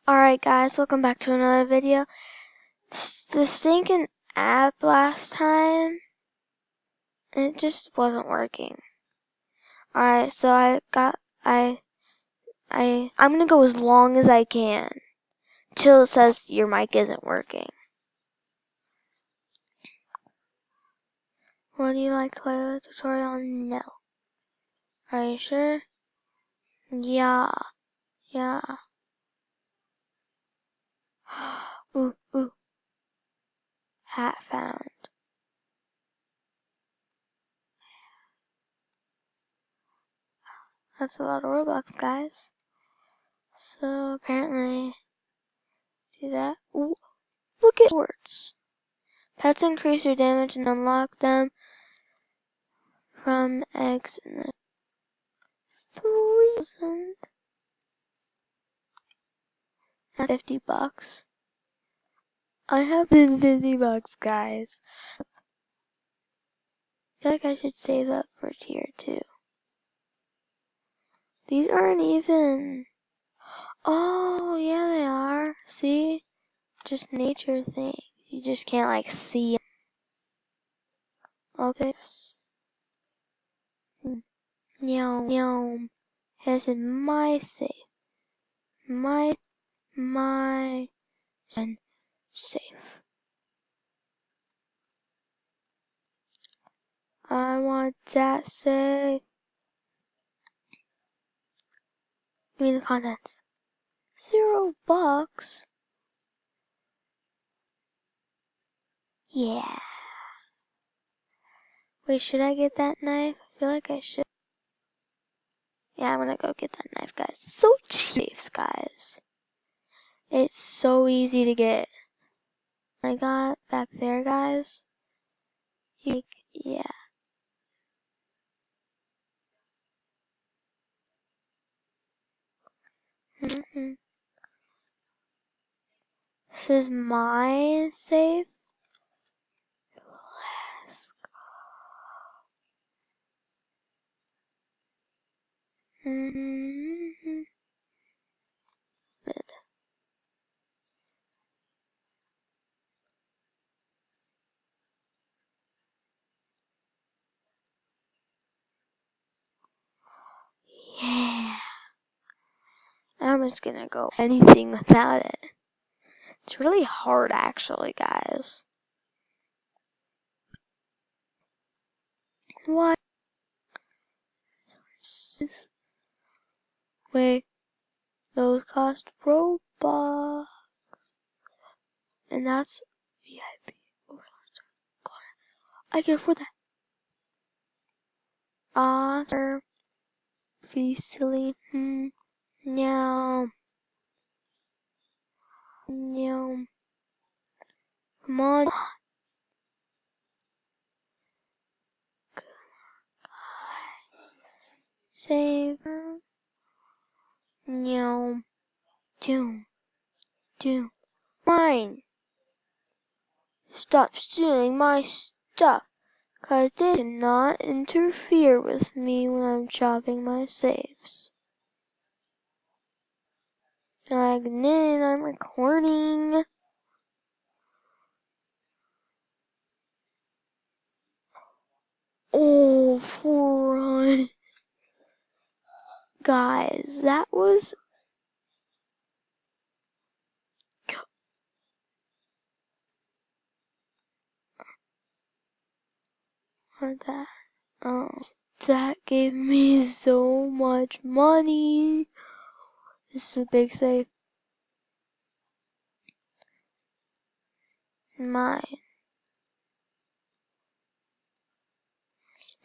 Alright guys, welcome back to another video. The stinking app last time, it just wasn't working. Alright, so I'm gonna go as long as I can till it says your mic isn't working. Would you like to play the tutorial? No. Are you sure? Yeah. Ooh. Hat found. That's a lot of Robux, guys. So apparently, do that. Ooh, look at swords. Pets increase your damage and unlock them from eggs in the 3,050 bucks. I have been 50 bucks, guys. I feel like I should save up for tier 2. These aren't even. Oh, yeah, they are. See? Just nature things. You just can't, like, see them. Okay. Meow. This is my safe. My safe. I want that safe. Give me the contents. $0. Yeah. Wait, should I get that knife? I feel like I should. Yeah, I'm gonna go get that knife, guys. It's so cheap, guys. It's so easy to get. I got back there, guys. Yeah. This is my safe. Let's go. Yeah. I'm just gonna go anything without it. It's really hard, actually, guys. What? Wait, those cost Robux. And that's VIP. I can afford that. Sir. Be silly. No. Come on. Save. No. Do. Mine. Stop stealing my stuff. Cause they cannot interfere with me when I'm chopping my safes. I'm recording. Oh, run. Guys, that was. What that? Oh, that gave me so much money. This is a big safe. Mine.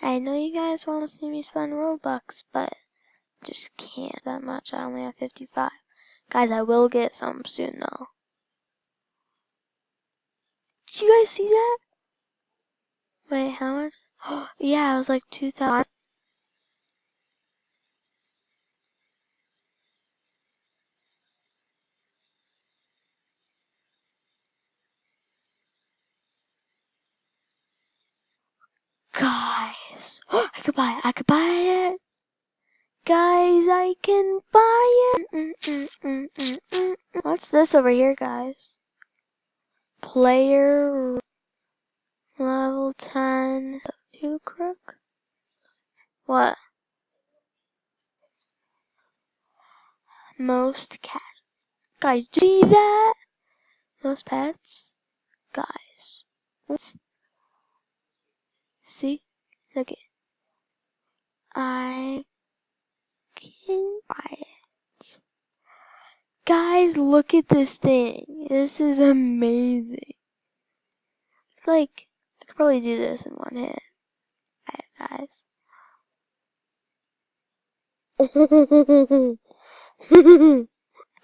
I know you guys want to see me spend Robux, but just can't that much. I only have 55. Guys, I will get some soon though. Did you guys see that? Wait, how much? Yeah, it was like 2,000. Guys, I could buy it. Guys, I can buy it. What's this over here, guys? Player level 10. 2 crook? What? Most cat. Guys, do you see that? Most pets? Guys. Let's see. Look it. I can buy it. Guys, look at this thing. This is amazing. It's like, I could probably do this in one hit. Alright, guys.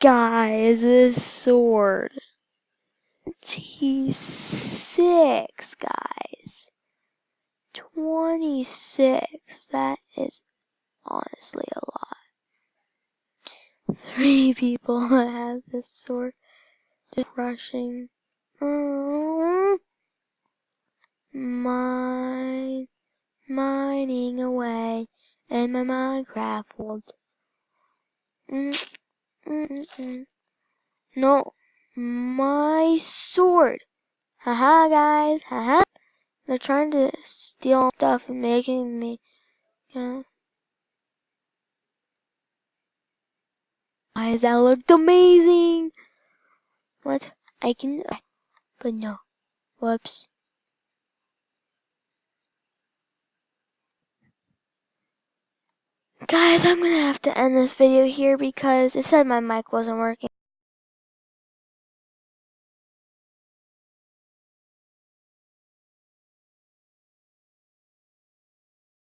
Guys, this sword. T6, guys. 26. That is honestly a lot. 3 people have this sword. Just rushing. Mining away in my Minecraft world. No, my sword. Haha, guys. Haha. They're trying to steal stuff and making me. Guys, that looked amazing. What? I can. But no. Whoops. Guys, I'm gonna have to end this video here because it said my mic wasn't working.